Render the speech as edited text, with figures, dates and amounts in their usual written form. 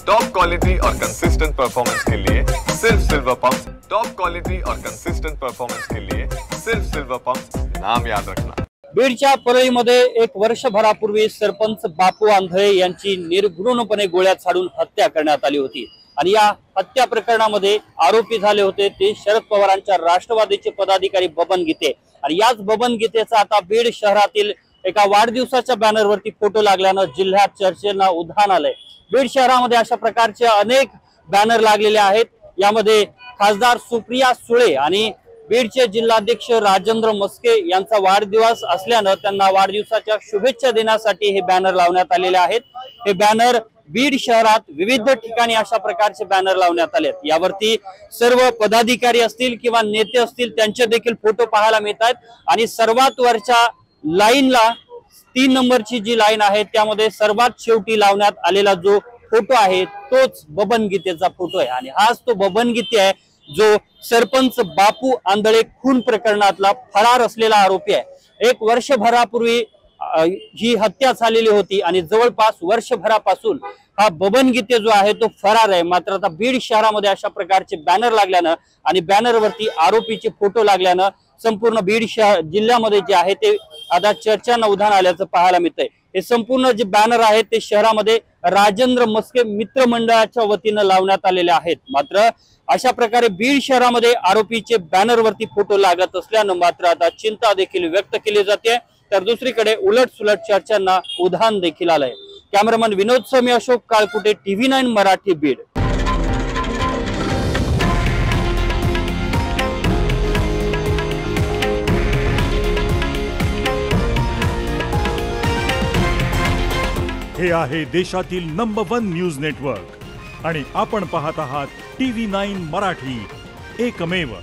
Top quality और consistent performance के लिए सिर्फ सिल्वर पंप्स। टॉप क्वालिटी और कंसिस्टेंट परफॉर्मेंस के लिए सिर्फ सिल्वर पंप्स, नाम याद रखना। बीडच्या परळीमध्ये एक वर्षभरापूर्वी सरपंच बापू आंधळे यांची निर्घृणपणे गोळ्यात झाडून हत्या करण्यात आली होती आणि या हत्या प्रकरणामध्ये आरोपी झाले होते ते शरद पवारांच्या राष्ट्रवादीचे पदाधिकारी बबन गीते आणि याच बबन गीतेचा आता बीड शहरातील एका वाढदिवसाच्या बॅनरवरती फोटो लागल्याने जिल्ह्यात चर्चेला उधाण आलंय। बीड शहरामध्ये अशा प्रकारचे अनेक बॅनर लागलेले आहेत। यामध्ये खासदार सुप्रिया सुळे आणि बीडचे जिल्हाध्यक्ष राजेंद्र मस्के यांचा वाढदिवस असल्याने त्यांना वाढदिवसाच्या शुभेच्छा देण्यासाठी हे बॅनर लावण्यात आलेले आहेत। हे बॅनर बीड शहरात विविध ठिकाणी अशा प्रकारचे बॅनर लावण्यात आलेत। यावरती सर्व पदाधिकारी असतील किंवा नेते असतील त्यांचे देखील फोटो पाहायला मिळतात आणि सर्वात वरच्या लाईनला 3 नंबरची जी लाईन आहे त्यामध्ये सर्वात शेवटी लावण्यात आलेला जो फोटो आहे तोच बबन गीतेचा फोटो आहे आणि हाच तो बबन गीते आहे जो सरपंच बापू आंधळे खून प्रकरणातला फरार असलेला आरोपी आहे। एक वर्षभरापूर्वी ही हत्या झालेली होती आणि जवळपास वर्षभरापासून हा बबन गीते जो आहे तो फरार आहे। मात्र आता बीड शहरामध्ये अशा प्रकारचे बॅनर लागल्यानं आणि बॅनरवरती आरोपीचे फोटो लागल्यानं संपूर्ण बीड जिल्ह्यामध्ये जे आहे ते आता चर्चांना उधाण आल्याचं पाहायला मिळतंय। हे संपूर्ण जे बॅनर आहेत ते शहरामध्ये राजेंद्र मस्के मित्र मंडळाच्या वतीने लावण्यात आलेले आहेत। मात्र अशा प्रकारे बीड शहरामध्ये आरोपीचे बॅनरवरती फोटो लागत असल्यानं मात्र आता चिंता देखील व्यक्त केली जाते। तर दुसरीकडे उलट सुलट चर्चांना उधाण देखील आलंय। कॅमेरामन विनोद समी, अशोक काळकुटे, TV9 मराठी, बीड। हे आहे देशातील नंबर 1 न्यूज नेटवर्क आणि आपण पाहत आहात TV9 मराठी, एकमेव।